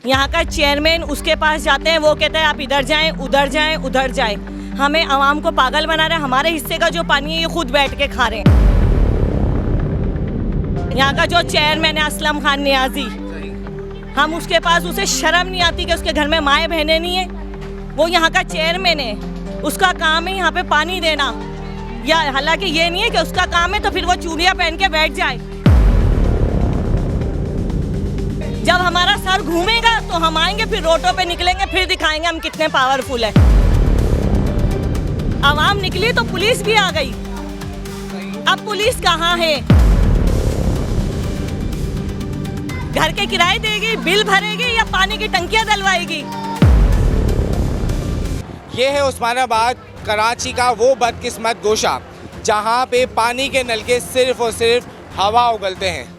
यहाँ का चेयरमैन उसके पास जाते हैं, वो कहते हैं आप इधर जाएं, उधर जाएं, उधर जाएं। हमें आवाम को पागल बना रहे हैं। हमारे हिस्से का जो पानी है ये खुद बैठ के खा रहे हैं। यहाँ का जो चेयरमैन है असलम खान नियाजी, हम उसके पास, उसे शर्म नहीं आती कि उसके घर में माए बहनें नहीं है। वो यहाँ का चेयरमैन है, उसका काम है यहाँ पे पानी देना, या हालांकि ये नहीं है कि उसका काम है तो फिर वो चूड़ियाँ पहन के बैठ जाए। जब हमारा सर घूमेगा तो हम आएंगे, फिर रोडों पे निकलेंगे, फिर दिखाएंगे हम कितने पावरफुल है। आवाम निकली तो पुलिस भी आ गई। अब पुलिस कहाँ है? घर के किराए देगी, बिल भरेगी या पानी की टंकियां डलवाएगी? ये है उस्मानाबाद, कराची का वो बदकिस्मत गोशा जहाँ पे पानी के नलके सिर्फ और सिर्फ हवा उगलते हैं।